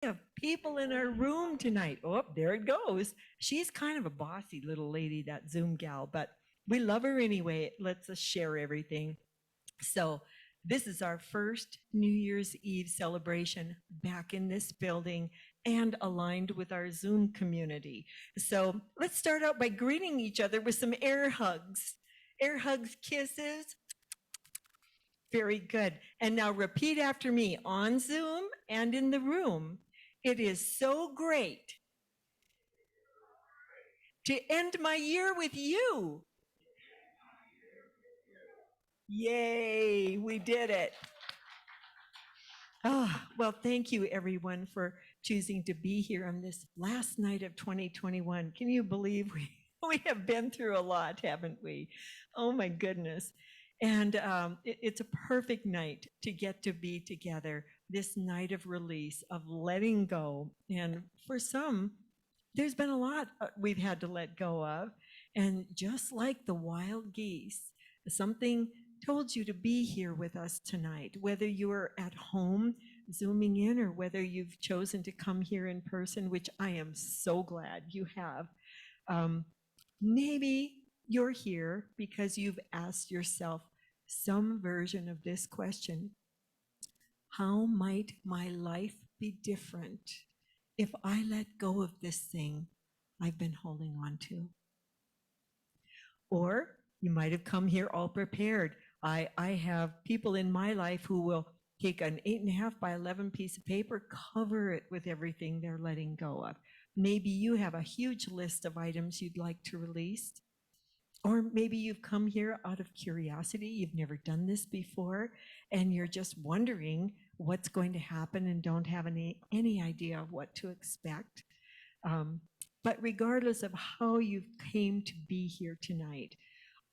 have people in our room tonight. Oh, there it goes. She's kind of a bossy little lady, that Zoom gal, but we love her anyway. It lets us share everything. So this is our first New Year's Eve celebration back in this building and aligned with our Zoom community. So let's start out by greeting each other with some air hugs. Air hugs, kisses. Very good. And now repeat after me on Zoom and in the room. It is so great to end my year with you. Yay, we did it. Oh, well, thank you everyone for choosing to be here on this last night of 2021. Can you believe we have been through a lot, haven't we? Oh my goodness. And it's a perfect night to get to be together, this night of release, of letting go. And for some, there's been a lot we've had to let go of. And just like the wild geese, something told you to be here with us tonight, whether you're at home zooming in or whether you've chosen to come here in person, which I am so glad you have. Maybe you're here because you've asked yourself some version of this question: how might my life be different if I let go of this thing I've been holding on to? Or you might have come here all prepared. I have people in my life who will take an 8.5 by 11 piece of paper, cover it with everything they're letting go of. Maybe you have a huge list of items you'd like to release. Or maybe you've come here out of curiosity, you've never done this before, and you're just wondering what's going to happen and don't have any idea of what to expect. But regardless of how you came to be here tonight,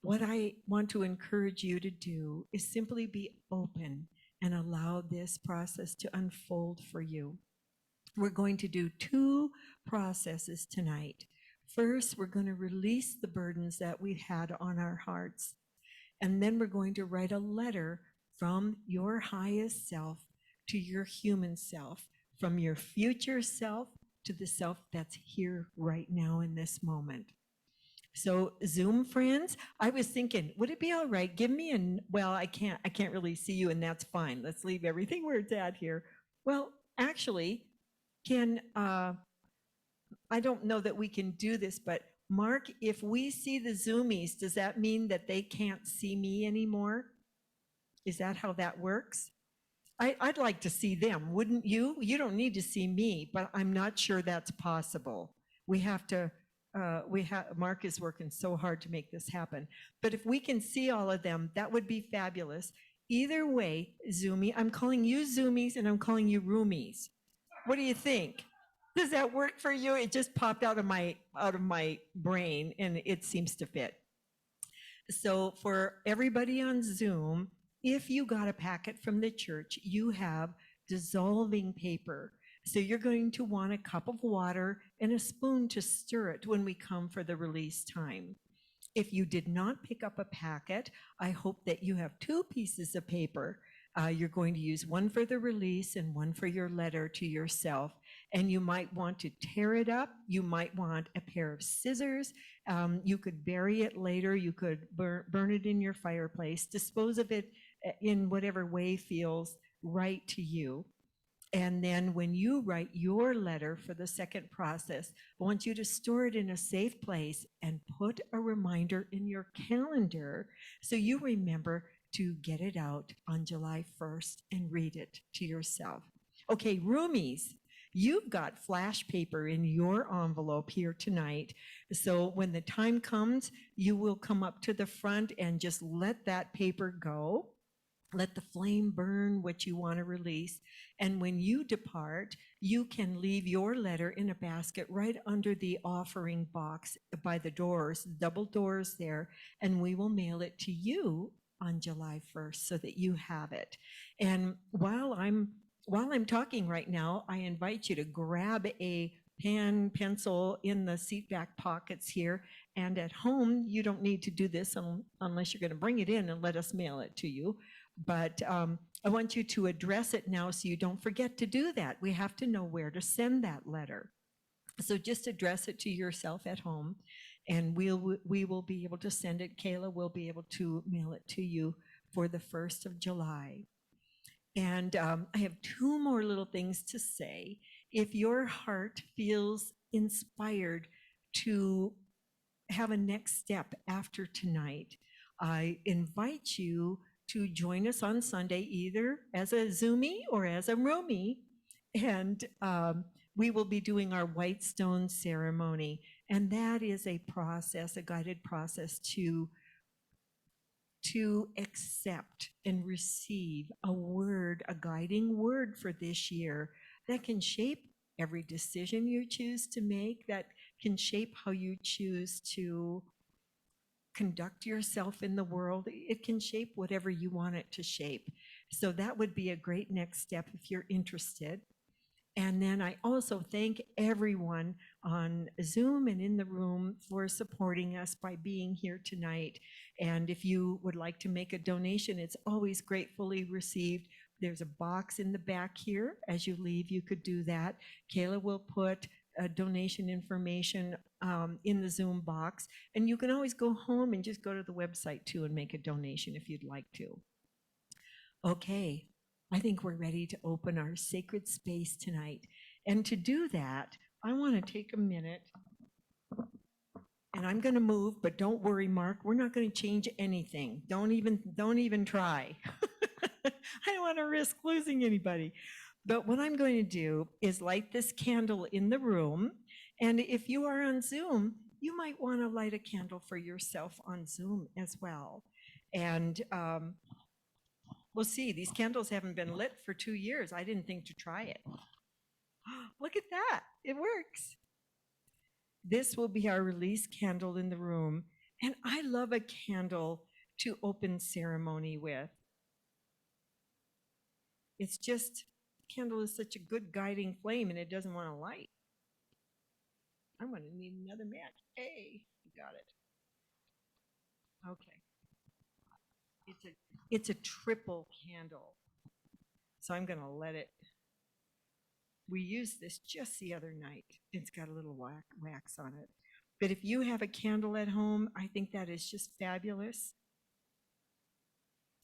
what I want to encourage you to do is simply be open and allow this process to unfold for you. We're going to do 2 processes tonight. First, we're going to release the burdens that we've had on our hearts. And then we're going to write a letter from your highest self to your human self, from your future self to the self that's here right now in this moment. So Zoom friends, I was thinking, would it be all right? Give me well, I can't really see you, and that's fine. Let's leave everything where it's at here. Well, actually, I don't know that we can do this, but Mark, if we see the Zoomies, does that mean that they can't see me anymore? Is that how that works? I'd like to see them, wouldn't you? You don't need to see me, but I'm not sure that's possible. We have to, Mark is working so hard to make this happen. But if we can see all of them, that would be fabulous. Either way, Zoomie, I'm calling you Zoomies and I'm calling you Roomies. What do you think? Does that work for you? It just popped out of my brain and it seems to fit. So for everybody on Zoom, if you got a packet from the church, you have dissolving paper. So you're going to want a cup of water and a spoon to stir it when we come for the release time. If you did not pick up a packet, I hope that you have 2 pieces of paper. You're going to use one for the release and one for your letter to yourself. And you might want to tear it up. You might want a pair of scissors. You could bury it later. You could burn it in your fireplace. Dispose of it in whatever way feels right to you. And then when you write your letter for the second process, I want you to store it in a safe place and put a reminder in your calendar so you remember to get it out on July 1st and read it to yourself. Okay, Roomies, you've got flash paper in your envelope here tonight. So when the time comes, you will come up to the front and just let that paper go. Let the flame burn what you want to release. And when you depart, you can leave your letter in a basket right under the offering box by the doors, double doors there, and we will mail it to you on July 1st so that you have it. And while I'm talking right now, I invite you to grab a pen, pencil in the seat back pockets here. And at home, you don't need to do this unless you're going to bring it in and let us mail it to you. But I want you to address it now so you don't forget to do that. We have to know where to send that letter. So just address it to yourself at home, and we will be able to send it. Kayla will be able to mail it to you for the 1st of July. And I have 2 more little things to say. If your heart feels inspired to have a next step after tonight, I invite you to join us on Sunday, either as a Zoomie or as a roomie. And we will be doing our white stone ceremony. And that is a process, a guided process to accept and receive a word, a guiding word for this year that can shape every decision you choose to make, that can shape how you choose to conduct yourself in the world. It can shape whatever you want it to shape. So that would be a great next step if you're interested. And then I also thank everyone on Zoom and in the room for supporting us by being here tonight. And if you would like to make a donation, it's always gratefully received. There's a box in the back here. As you leave, you could do that. Kayla will put donation information in the Zoom box. And you can always go home and just go to the website too and make a donation if you'd like to. Okay, I think we're ready to open our sacred space tonight. And to do that, I want to take a minute, and I'm going to move, but don't worry, Mark, we're not going to change anything. Don't even try. I don't want to risk losing anybody. But what I'm going to do is light this candle in the room. And if you are on Zoom, you might want to light a candle for yourself on Zoom as well. And we'll see. These candles haven't been lit for 2 years. I didn't think to try it. Look at that. It works. This will be our release candle in the room. And I love a candle to open ceremony with. It's just, candle is such a good guiding flame and it doesn't want to light. I'm going to need another match. Hey, you got it. Okay. It's a triple candle. So I'm going to let it. We used this just the other night. It's got a little wax on it. But if you have a candle at home, I think that is just fabulous.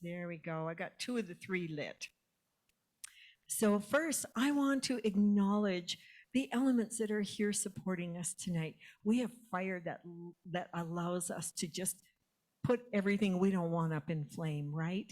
There we go. I got 2 of the 3 lit. So first, I want to acknowledge the elements that are here supporting us tonight. We have fire that allows us to just put everything we don't want up in flame, right?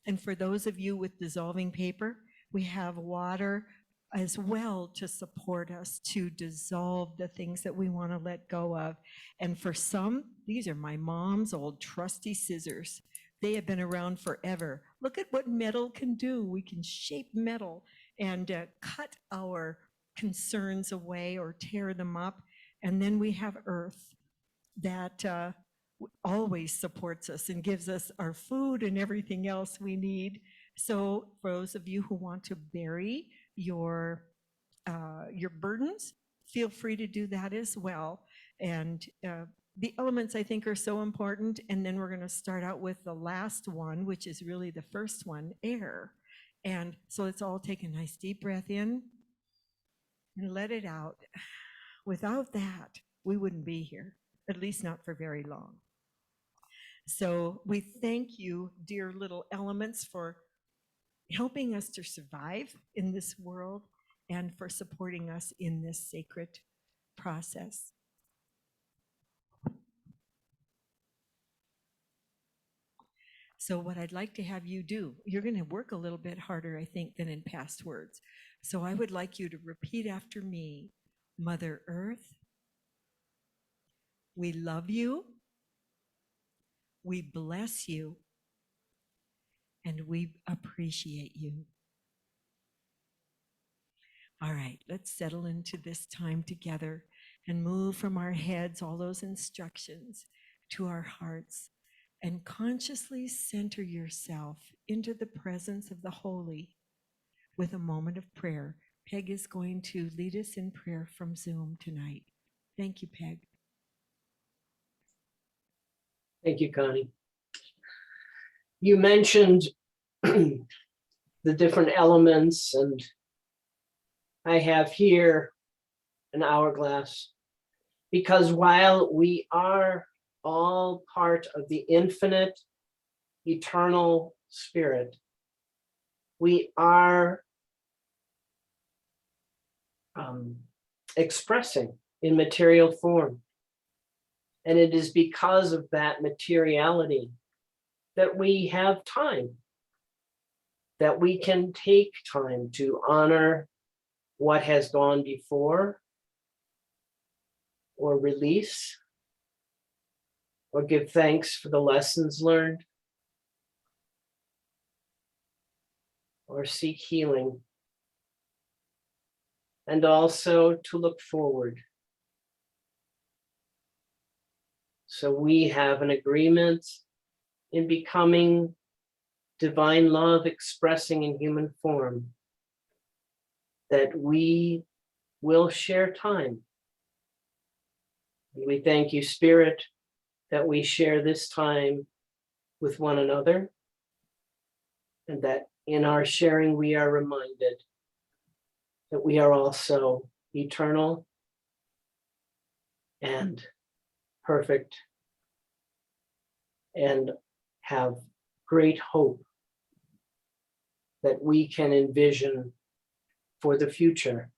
And for those of you with dissolving paper, we have water as well to support us to dissolve the things that we want to let go of. And for some, these are my mom's old trusty scissors. They have been around forever. Look at what metal can do. We can shape metal and cut our concerns away or tear them up. And then we have earth that always supports us and gives us our food and everything else we need. So for those of you who want to bury your burdens, feel free to do that as well. And the elements I think are so important. And then we're going to start out with the last one, which is really the first one, air. And so let's all take a nice deep breath in and let it out. Without that, we wouldn't be here, at least not for very long. So we thank you, dear little elements, for helping us to survive in this world and for supporting us in this sacred process. So what I'd like to have you do, you're going to work a little bit harder, I think, than in past words. So I would like you to repeat after me. Mother Earth, we love you, we bless you, and we appreciate you. All right, let's settle into this time together and move from our heads, all those instructions, to our hearts, and consciously center yourself into the presence of the holy with a moment of prayer. Peg is going to lead us in prayer from Zoom tonight. Thank you, Peg. Thank you, Connie. You mentioned the different elements, and I have here an hourglass, because while we are all part of the infinite, eternal spirit, we are expressing in material form. And it is because of that materiality that we have time, that we can take time to honor what has gone before, or release, or give thanks for the lessons learned, or seek healing, and also to look forward. So we have an agreement in becoming divine love expressing in human form, that we will share time. And we thank you, Spirit, that we share this time with one another, and that in our sharing we are reminded that we are also eternal and perfect and have great hope that we can envision for the future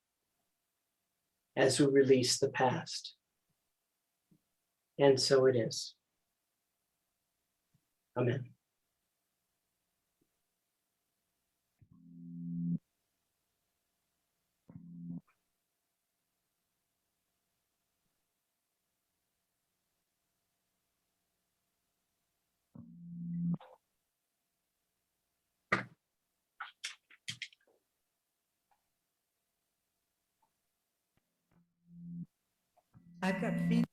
as we release the past. And so it is. Amen. I've got feedback.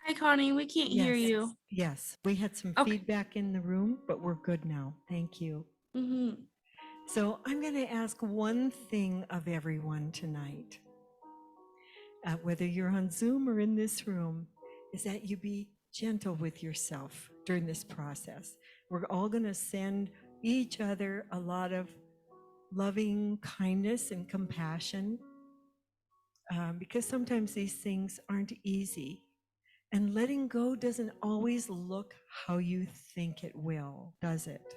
Hi, Connie. We can't hear you. Yes, we had some Okay. feedback in the room, but we're good now. Thank you. Mm-hmm. So I'm going to ask one thing of everyone tonight, whether you're on Zoom or in this room, is that you be gentle with yourself during this process. We're all going to send each other a lot of loving kindness and compassion, because sometimes these things aren't easy. And letting go doesn't always look how you think it will, does it?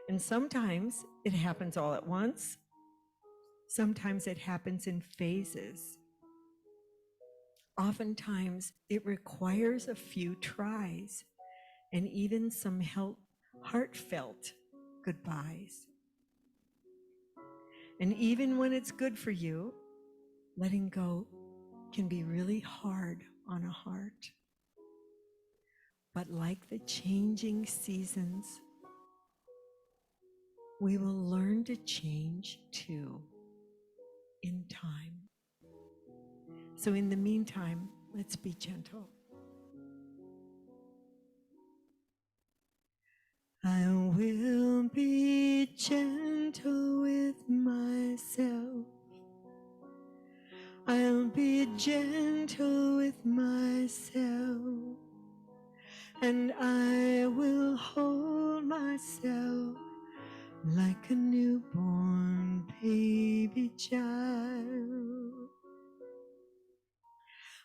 And sometimes it happens all at once. Sometimes it happens in phases. Oftentimes it requires a few tries and even some heartfelt goodbyes. And even when it's good for you, letting go can be really hard on a heart. But like the changing seasons, we will learn to change too in time. So in the meantime, let's be gentle. I will be gentle with myself. I'll be gentle with myself. And I will hold myself like a newborn baby child.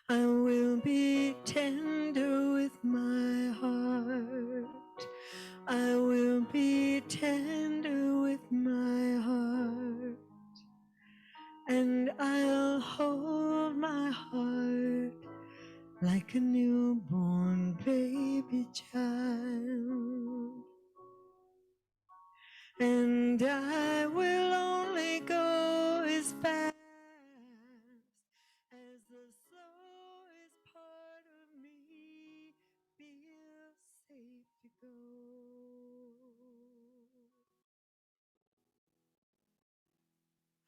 I will be tender with my heart. I will be tender with my heart. And I'll hold my heart like a newborn baby child. And I will only go as fast as the slowest part of me feels safe to go.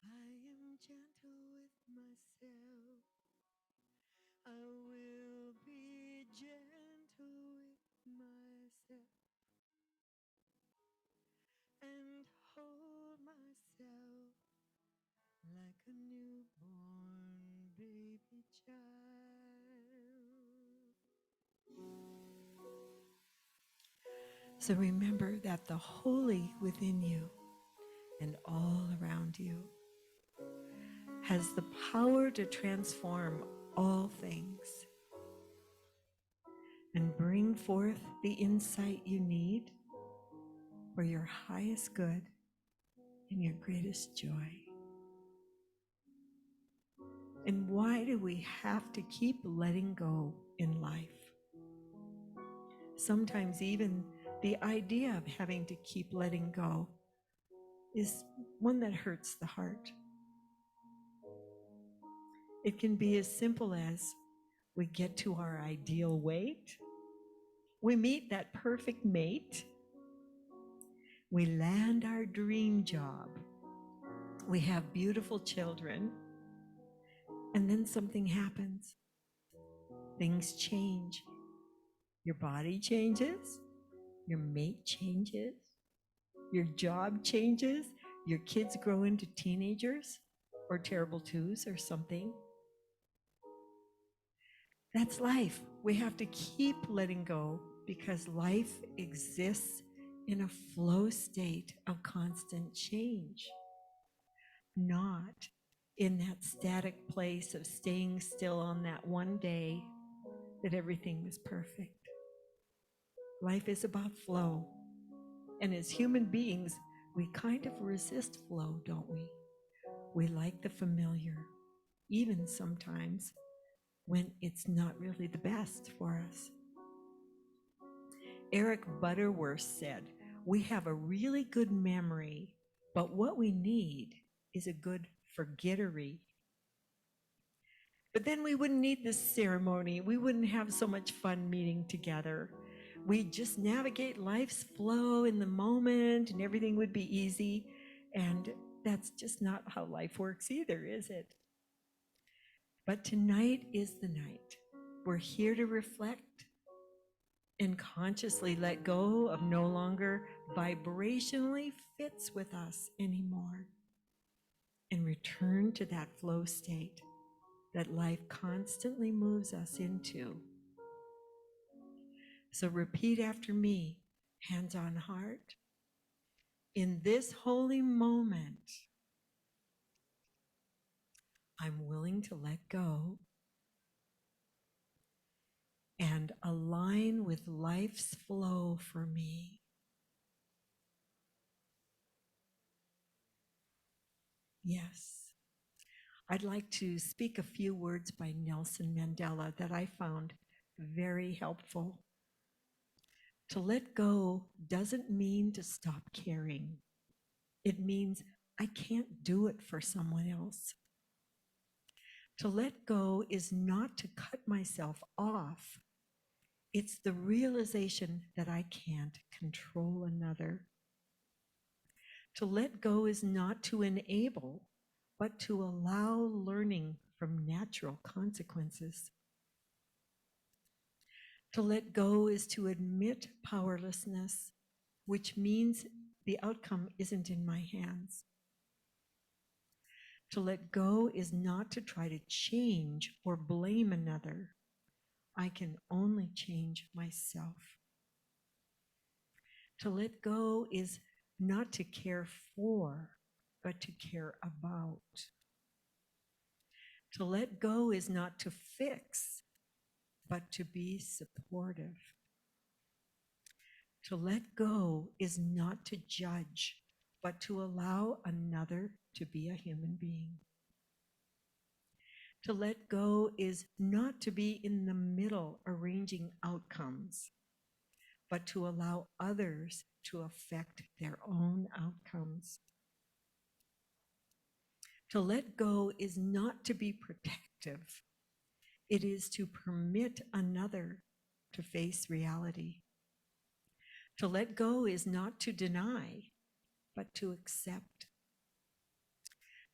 I am gentle with myself. I will be gentle with myself and hold myself like a newborn baby child. So remember that the holy within you and all around you has the power to transform all things and bring forth the insight you need for your highest good and your greatest joy. And why do we have to keep letting go in life? Sometimes even the idea of having to keep letting go is one that hurts the heart. It can be as simple as we get to our ideal weight, we meet that perfect mate, we land our dream job, we have beautiful children, and then something happens. Things change. Your body changes, your mate changes, your job changes, your kids grow into teenagers or terrible twos or something. That's life. We have to keep letting go because life exists in a flow state of constant change, not in that static place of staying still on that one day that everything was perfect. Life is about flow. And as human beings, we kind of resist flow, don't we? We like the familiar, even sometimes when it's not really the best for us. Eric Butterworth said, "We have a really good memory, but what we need is a good forgettery." But then we wouldn't need this ceremony. We wouldn't have so much fun meeting together. We'd just navigate life's flow in the moment and everything would be easy. And that's just not how life works either, is it? But tonight is the night. We're here to reflect and consciously let go of no longer vibrationally fits with us anymore and return to that flow state that life constantly moves us into. So repeat after me, hands on heart. In this holy moment, I'm willing to let go and align with life's flow for me. Yes. I'd like to speak a few words by Nelson Mandela that I found very helpful. To let go doesn't mean to stop caring. It means I can't do it for someone else. To let go is not to cut myself off. It's the realization that I can't control another. To let go is not to enable, but to allow learning from natural consequences. To let go is to admit powerlessness, which means the outcome isn't in my hands. To let go is not to try to change or blame another. I can only change myself. To let go is not to care for, but to care about. To let go is not to fix, but to be supportive. To let go is not to judge, but to allow another to be a human being. To let go is not to be in the middle arranging outcomes, but to allow others to affect their own outcomes. To let go is not to be protective. It is to permit another to face reality. To let go is not to deny, but to accept.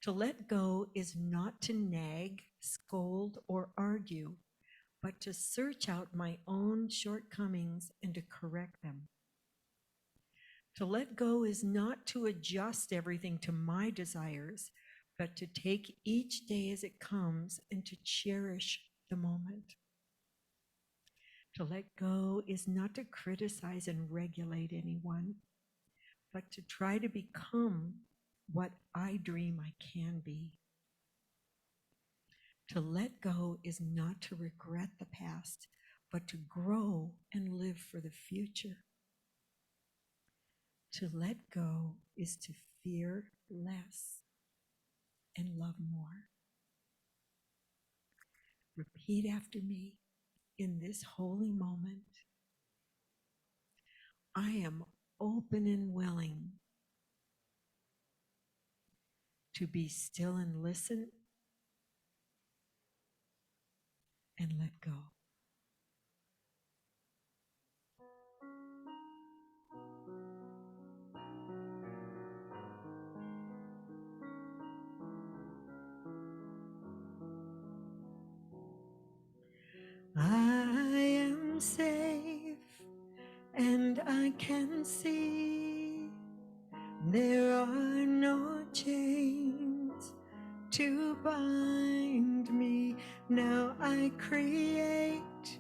To let go is not to nag, scold, or argue, but to search out my own shortcomings and to correct them. To let go is not to adjust everything to my desires, but to take each day as it comes and to cherish the moment. To let go is not to criticize and regulate anyone, but to try to become what I dream I can be. To let go is not to regret the past, but to grow and live for the future. To let go is to fear less and love more. Repeat after me in this holy moment. I am open and willing to be still and listen and let go. I am safe and I can see there are no chains to bind me. Now I create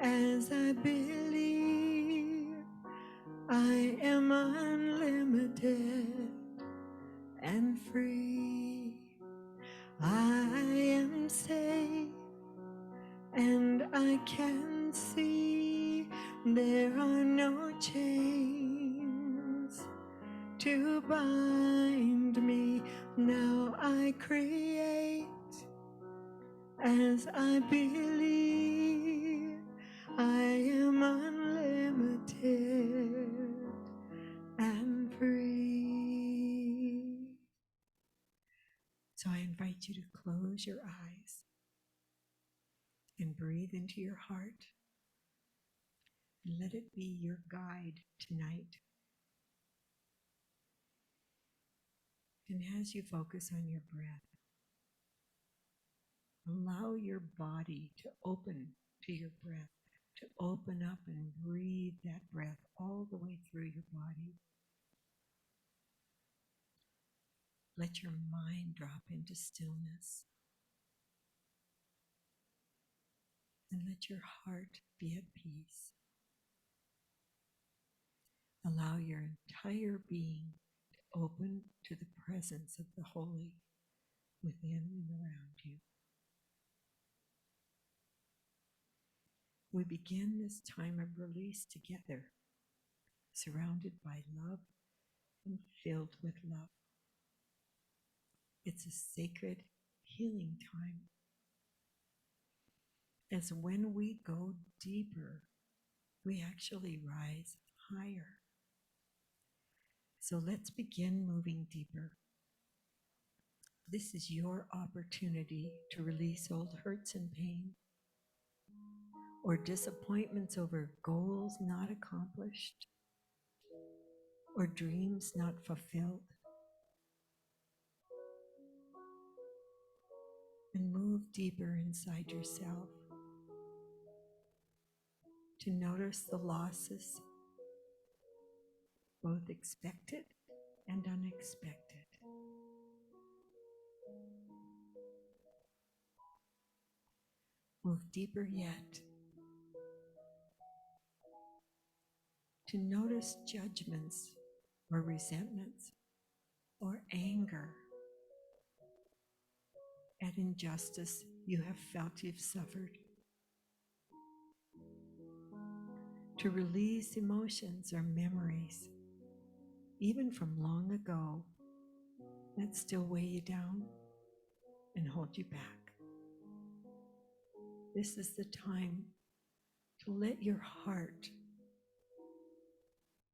as I believe. I am unlimited and free. I am safe and I can see there are no chains to bind me. Now I create as I believe. I am unlimited and free. So I invite you to close your eyes and breathe into your heart. And let it be your guide tonight. And as you focus on your breath, allow your body to open to your breath, to open up and breathe that breath all the way through your body. Let your mind drop into stillness. And let your heart be at peace. Allow your entire being to open to the presence of the holy within and around you. We begin this time of release together, surrounded by love and filled with love. It's a sacred healing time. As when we go deeper, we actually rise higher. So let's begin moving deeper. This is your opportunity to release old hurts and pain, or disappointments over goals not accomplished, or dreams not fulfilled. And move deeper inside yourself to notice the losses, both expected and unexpected. Move deeper yet to notice judgments or resentments or anger at injustice you have felt you've suffered. To release emotions or memories, even from long ago, that still weigh you down and hold you back. This is the time to let your heart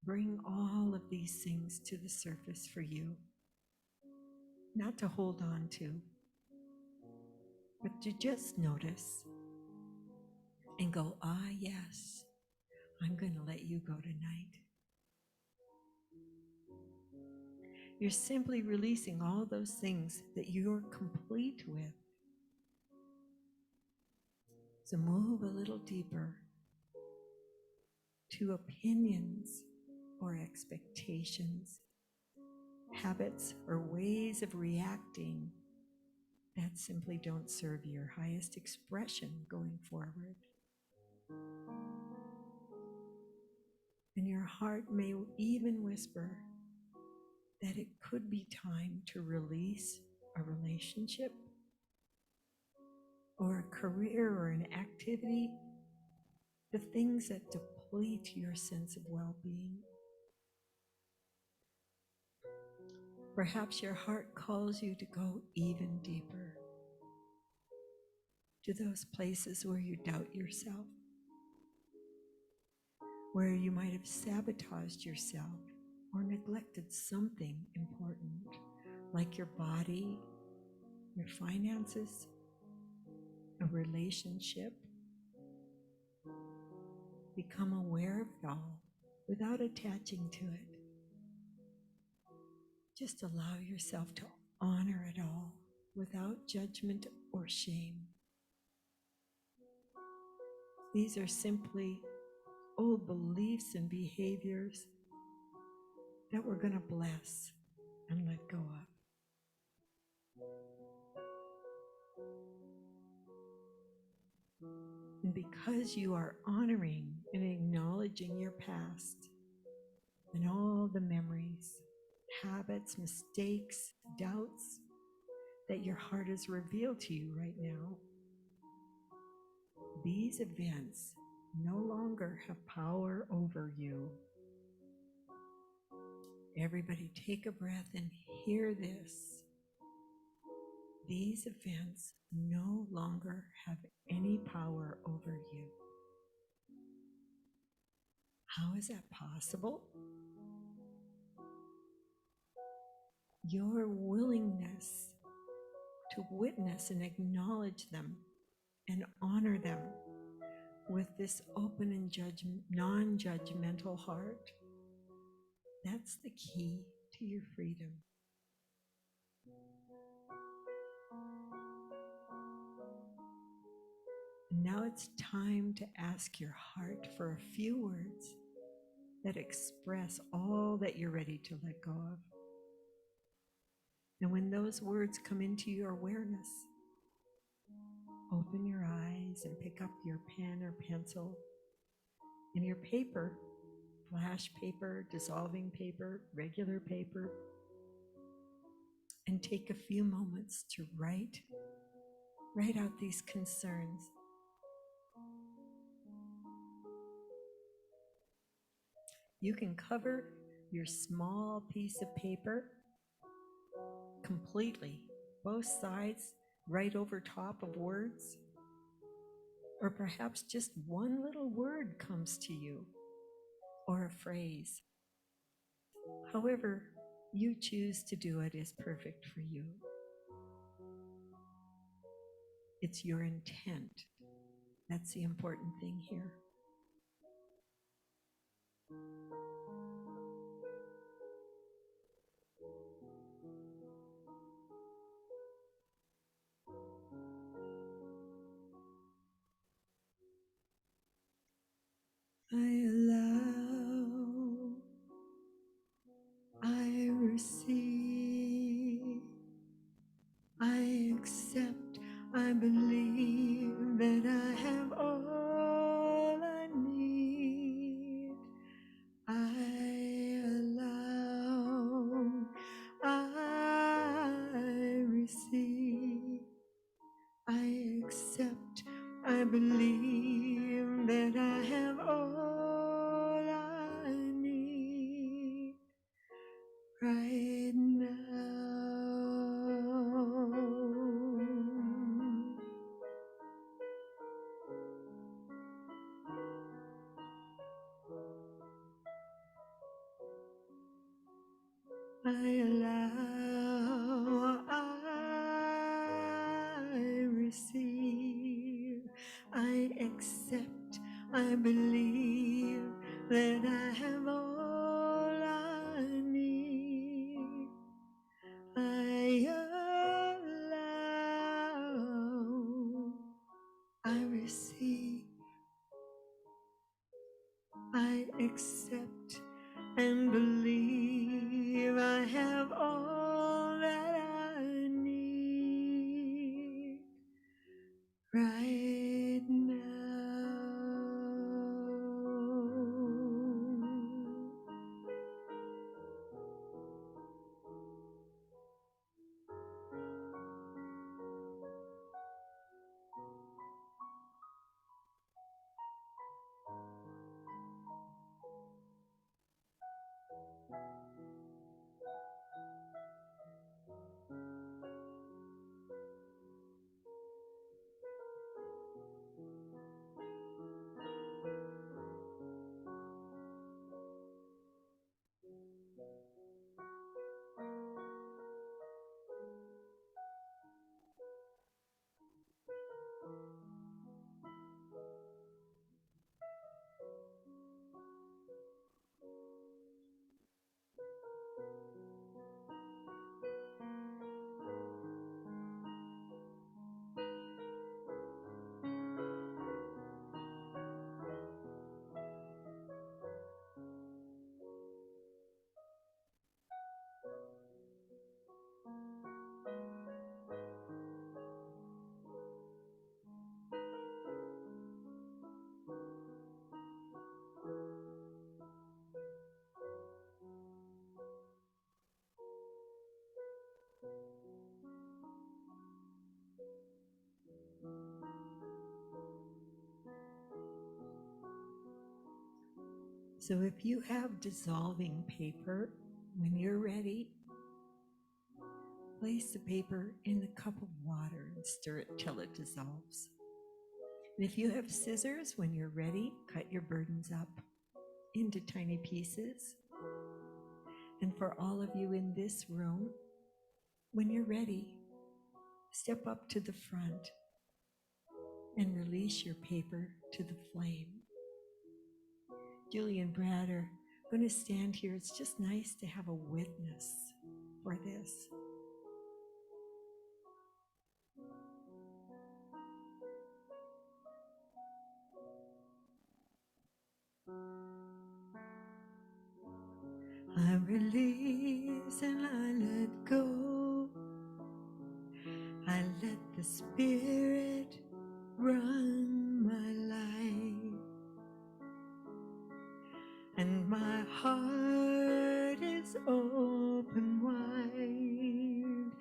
bring all of these things to the surface for you, not to hold on to, but to just notice and go, ah, yes, I'm going to let you go tonight. You're simply releasing all those things that you're complete with. So move a little deeper to opinions or expectations, habits or ways of reacting that simply don't serve your highest expression going forward. And your heart may even whisper that it could be time to release a relationship or a career or an activity, the things that deplete your sense of well-being. Perhaps your heart calls you to go even deeper, to those places where you doubt yourself, where you might have sabotaged yourself or neglected something important, like your body, your finances, a relationship. Become aware of it all without attaching to it. Just allow yourself to honor it all without judgment or shame. These are simply old beliefs and behaviors that we're going to bless and let go of. And because you are honoring and acknowledging your past and all the memories, habits, mistakes, doubts that your heart has revealed to you right now, these events no longer have power over you. Everybody take a breath and hear this. These events no longer have any power over you. How is that possible? Your willingness to witness and acknowledge them and honor them with this open and non-judgmental heart, that's the key to your freedom. Now it's time to ask your heart for a few words that express all that you're ready to let go of. And when those words come into your awareness, open your eyes and pick up your pen or pencil and your paper, flash paper, dissolving paper, regular paper, and take a few moments to write out these concerns. You can cover your small piece of paper completely, both sides, right over top of words, or perhaps just one little word comes to you, or a phrase. However you choose to do it is perfect for you. It's your intent. That's the important thing here. I allow, I receive, I accept, I believe that I have all I need. I allow, I receive, I accept, I believe that I have all I need right now. I allow, I receive, I accept, I believe that I have all I need. I allow, I receive, I accept, and believe I have all that I need right now. So if you have dissolving paper, when you're ready, place the paper in the cup of water and stir it till it dissolves. And if you have scissors, when you're ready, cut your burdens up into tiny pieces. And for all of you in this room, when you're ready, step up to the front and release your paper to the flame. Julie and Brad are going to stand here. It's just nice to have a witness for this. I release and I let go. I let the Spirit run my life. And my heart is open wide.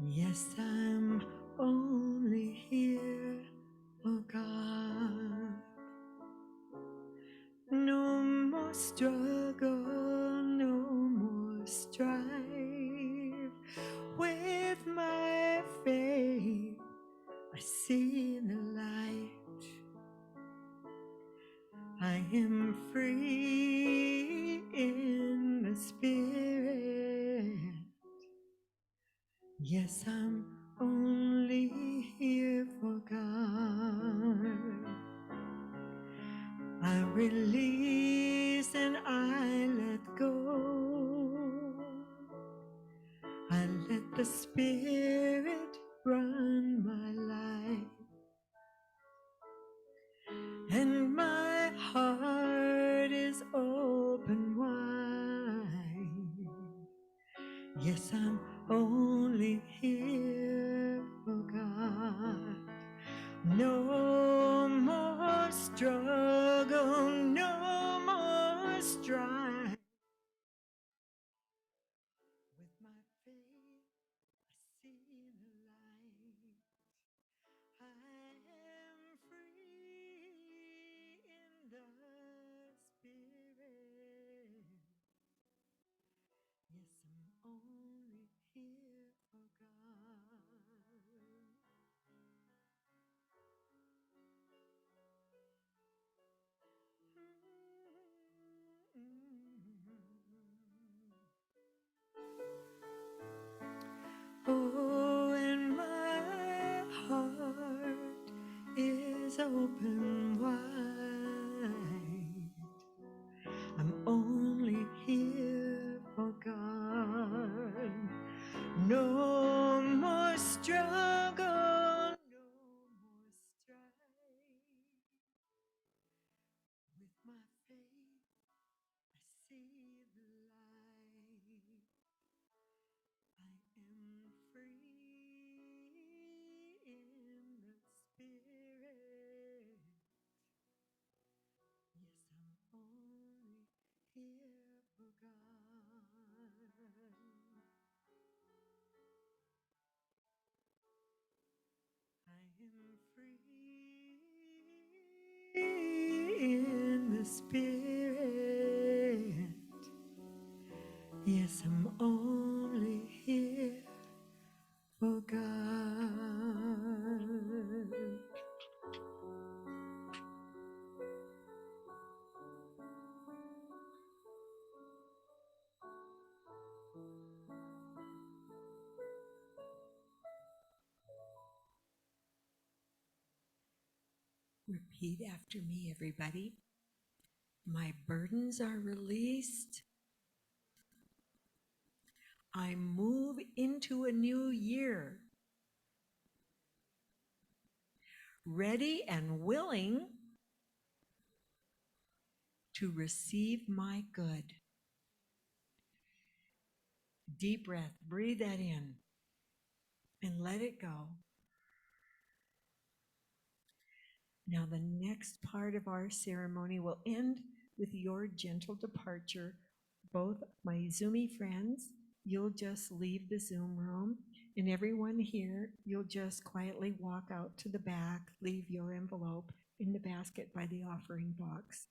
Yes, I'm only here for God. No more struggle, no more strife. With my faith, I see the light. I am free in the Spirit. Yes, I'm only here for God. I release and I let go. I let the Spirit run my life. And my heart is open wide. Yes, I'm only here for God. No more struggle, no more strife. With my faith, I see the light. I am free in the Spirit. Yes, I'm only here for God. Oh, and my heart is open wide. I'm only here for God. No more struggle, no more strife. With my faith, I see I am free in the spirit. Yes, I'm only here for God. Repeat after me, everybody. My burdens are released. I move into a new year, ready and willing to receive my good. Deep breath, breathe that in and let it go. Now, the next part of our ceremony will end with your gentle departure. Both my Zoomy friends, you'll just leave the Zoom room, and everyone here, you'll just quietly walk out to the back, leave your envelope in the basket by the offering box.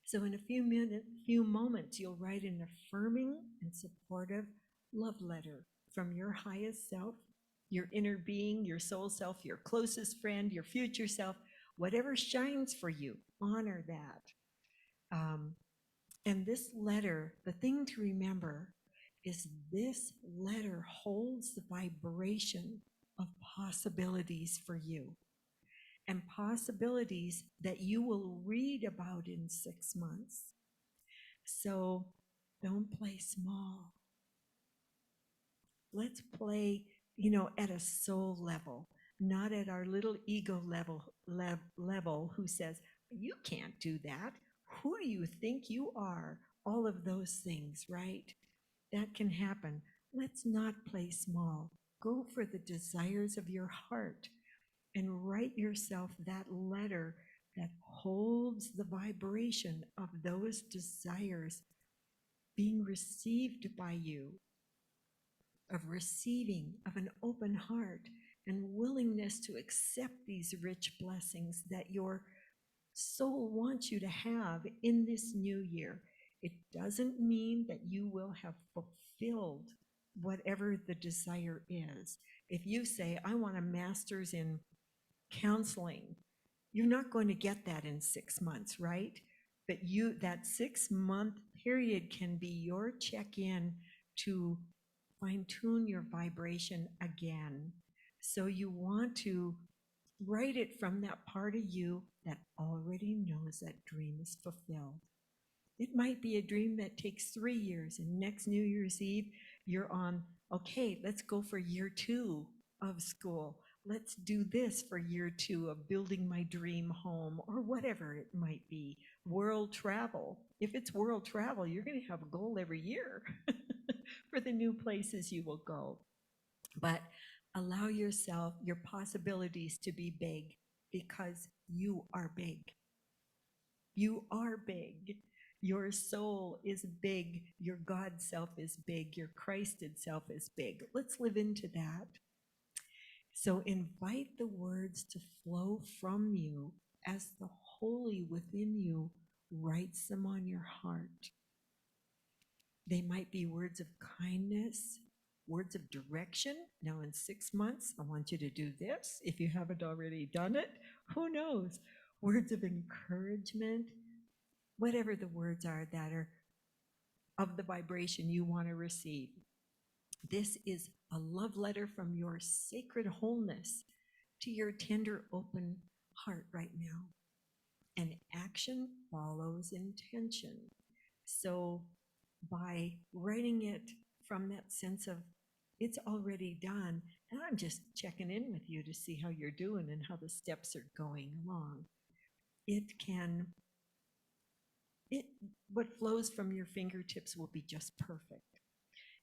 So in a few moments, you'll write an affirming and supportive love letter from your highest self, your inner being, your soul self, your closest friend, your future self, whatever shines for you, honor that. And this letter, the thing to remember is this letter holds the vibration of possibilities for you and possibilities that you will read about in 6 months. So don't play small. Let's play, at a soul level, not at our little ego level who says, you can't do that. Who do you think you are? All of those things, right? That can happen. Let's not play small. Go for the desires of your heart and write yourself that letter that holds the vibration of those desires being received by you, of receiving, of an open heart and willingness to accept these rich blessings that your soul wants you to have in this new year. It doesn't mean that you will have fulfilled whatever the desire is. If you say, I want a master's in counseling, you're not going to get that in 6 months, right? But that 6-month period can be your check-in to fine-tune your vibration again. So you want to write it from that part of you that already knows that dream is fulfilled. It might be a dream that takes 3 years, and next New Year's Eve, you're on, okay, let's go for year 2 of school. Let's do this for year 2 of building my dream home, or whatever it might be. World travel. If it's world travel, you're going to have a goal every year for the new places you will go. But allow yourself, your possibilities to be big, because you are big. You are big. Your soul is big. Your God self is big. Your Christed self is big. Let's live into that. So invite the words to flow from you as the holy within you writes them on your heart. They might be words of kindness, words of direction. Now, in 6 months, I want you to do this. If you haven't already done it, who knows? Words of encouragement, whatever the words are that are of the vibration you want to receive. This is a love letter from your sacred wholeness to your tender, open heart right now. And action follows intention. So by writing it from that sense of it's already done, and I'm just checking in with you to see how you're doing and how the steps are going along, what flows from your fingertips will be just perfect.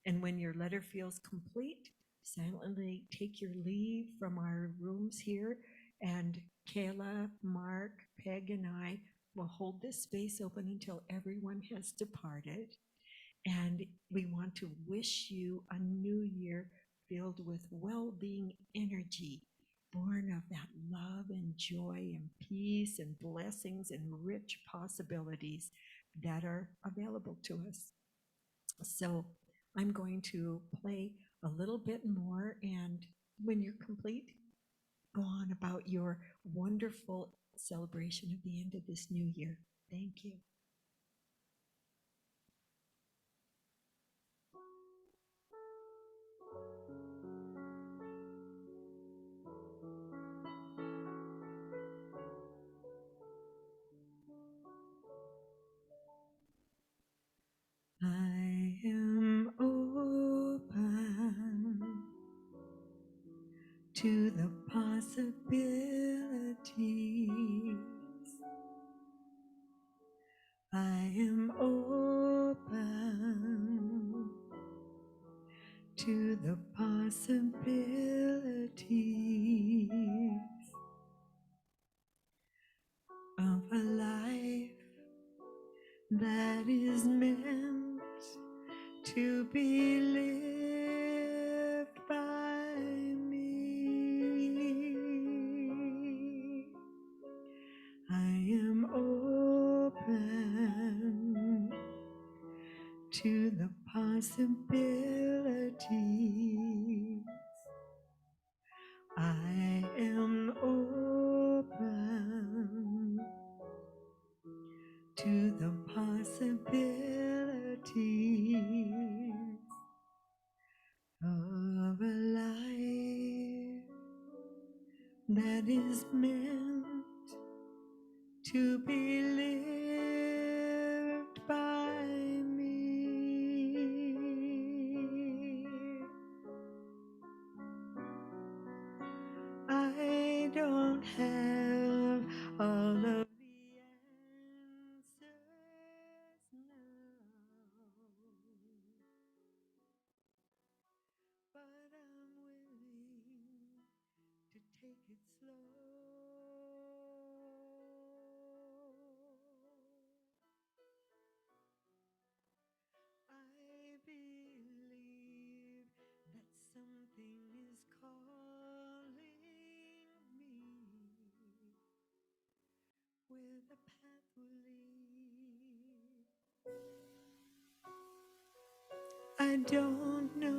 And when your letter feels complete, silently take your leave from our rooms here, and Kayla, Mark, Peg, and I we'll hold this space open until everyone has departed. And we want to wish you a new year filled with well-being energy, born of that love and joy and peace and blessings and rich possibilities that are available to us. So I'm going to play a little bit more, and when you're complete, go on about your wonderful celebration of the end of this new year. Thank you. I am open to the possibilities. I am open to the possibilities of a life that is meant to be lived by me. I am open to the possibilities. I am open to the possibilities of a life that is meant to be lived by me. I don't have all of the answers now, but I'm willing to take it slow. I believe that something is calling me where the path will lead. I don't know,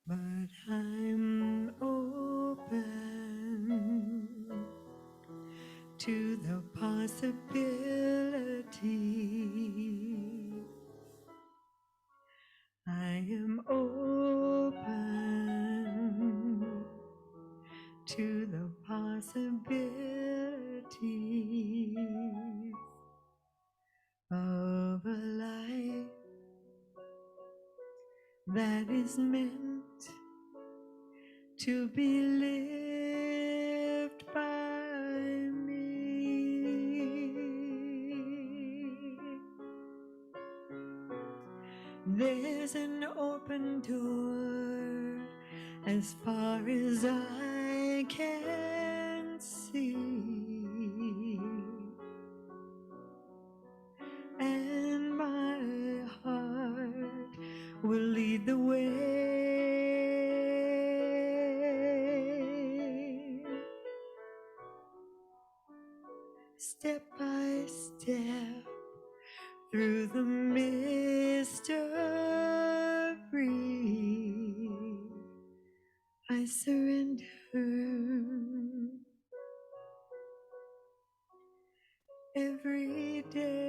but I'm open to the possibility. I am open to the possibilities of a life that is meant to be lived by me. There's an open door as far as I can see, and my heart will lead the way. Step by step through the mystery, I surrender. Every day.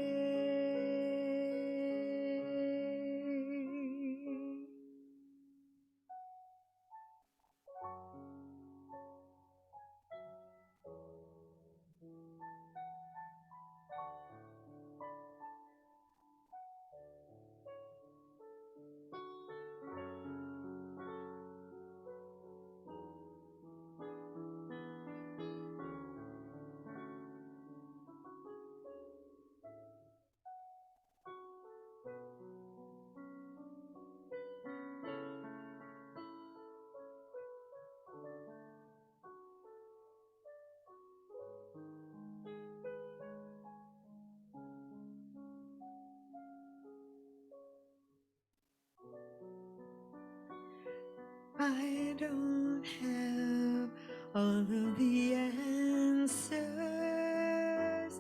I don't have all of the answers,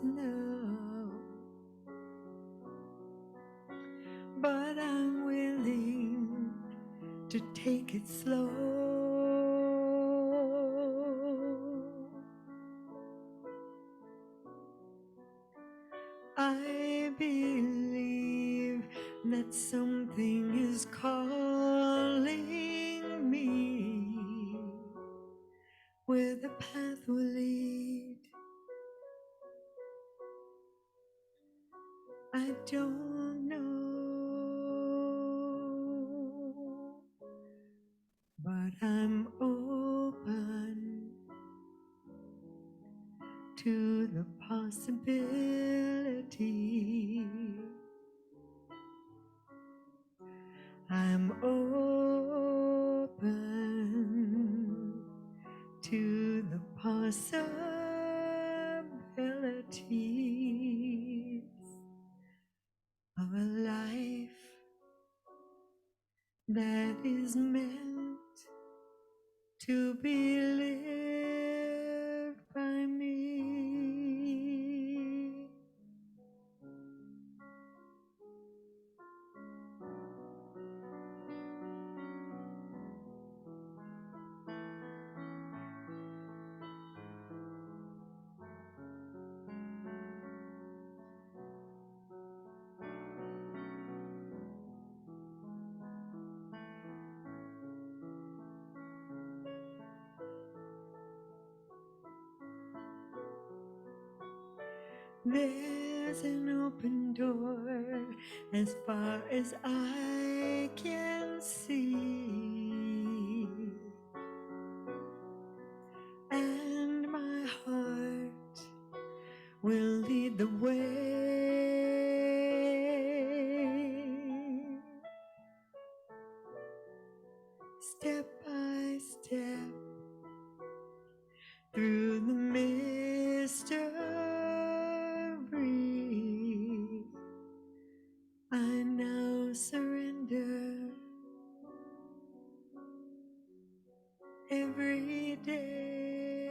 no, but I'm willing to take it slow. I believe that something is calling me where the path will lead. I don't know, but I'm open to the possibility. I'm open to the possibilities of a life that is meant to be lived by me. There's an open door as far as I can see, and my heart will lead the way, step by step, through the mystery. I now surrender every day.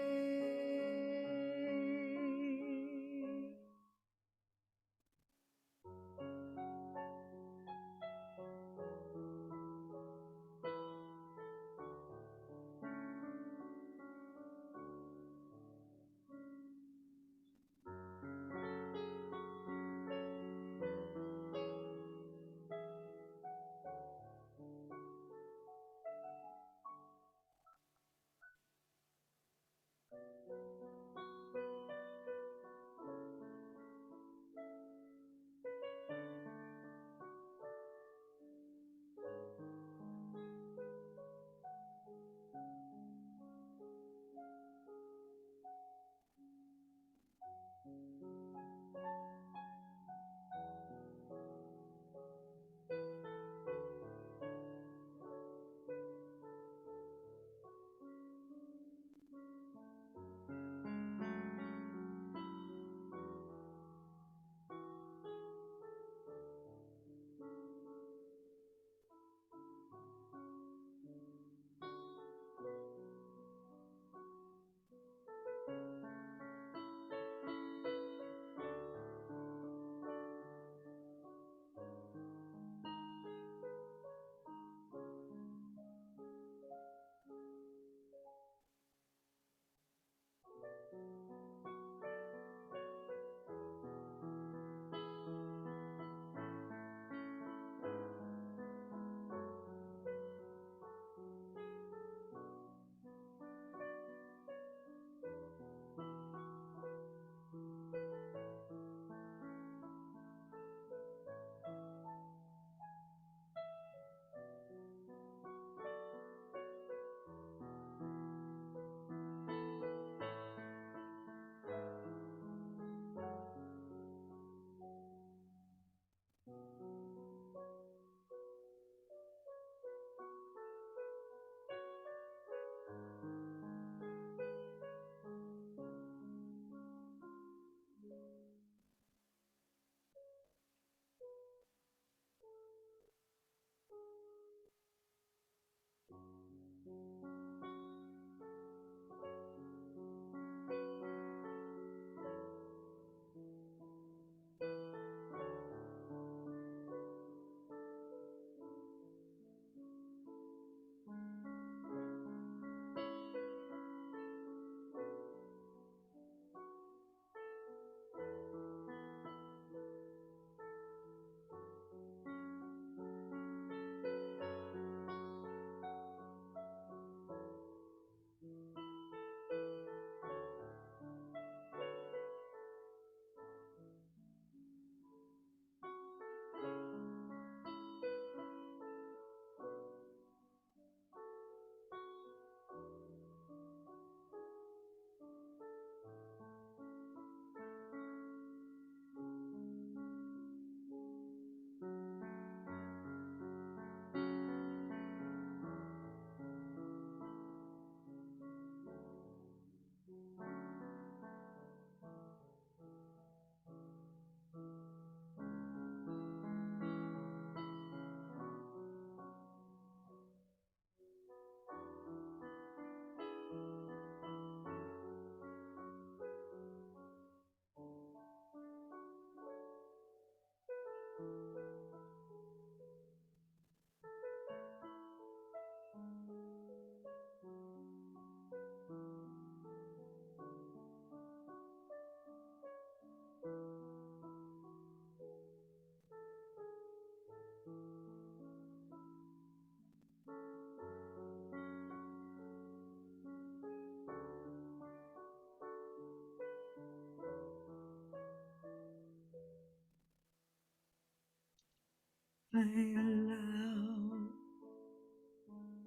I allow,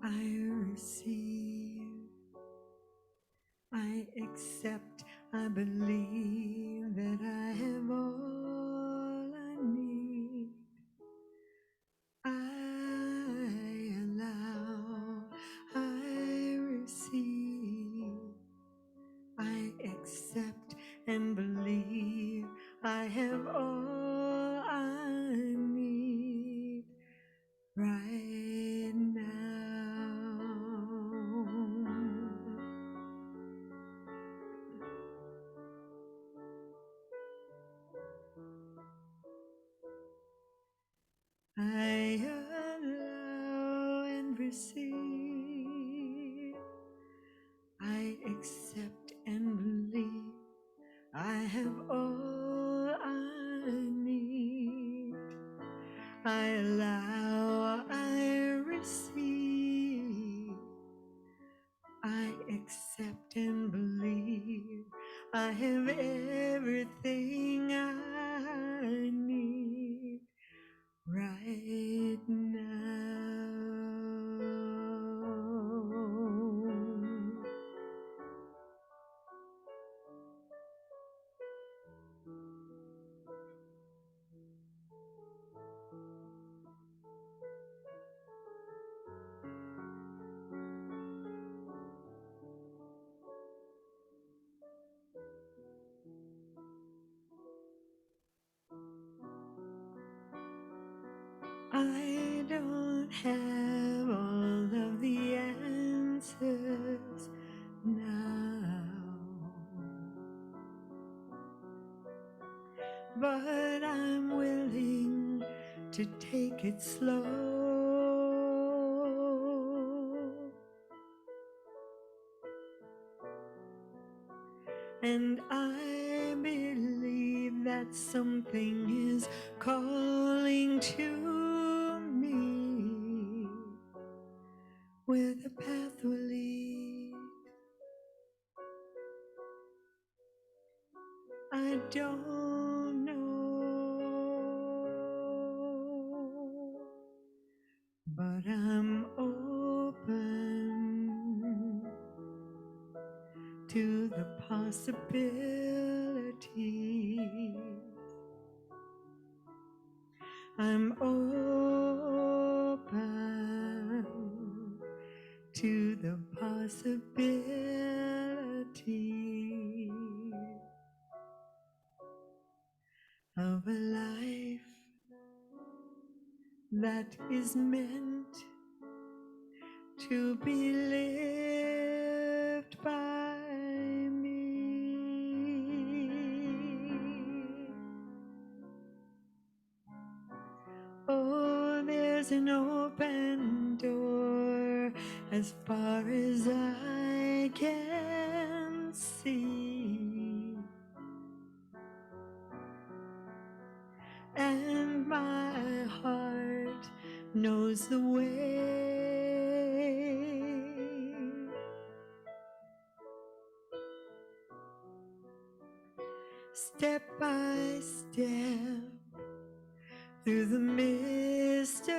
I receive, I accept, I believe that I have all I need. I allow, I receive, I accept and believe I have all I need right now. I allow and receive, I accept and believe I have all I need. I allow, I receive, I accept and believe I have everything I need right now. I don't have all of the answers now, but I'm willing to take it slow. And I believe that something is calling to me where the path will lead. I don't know, but I'm open to the possibilities. I'm open to the possibilities of a life that is meant to be lived by me. Oh, there's an open door as far as I can see, and my heart knows the way. Step by step through the mystery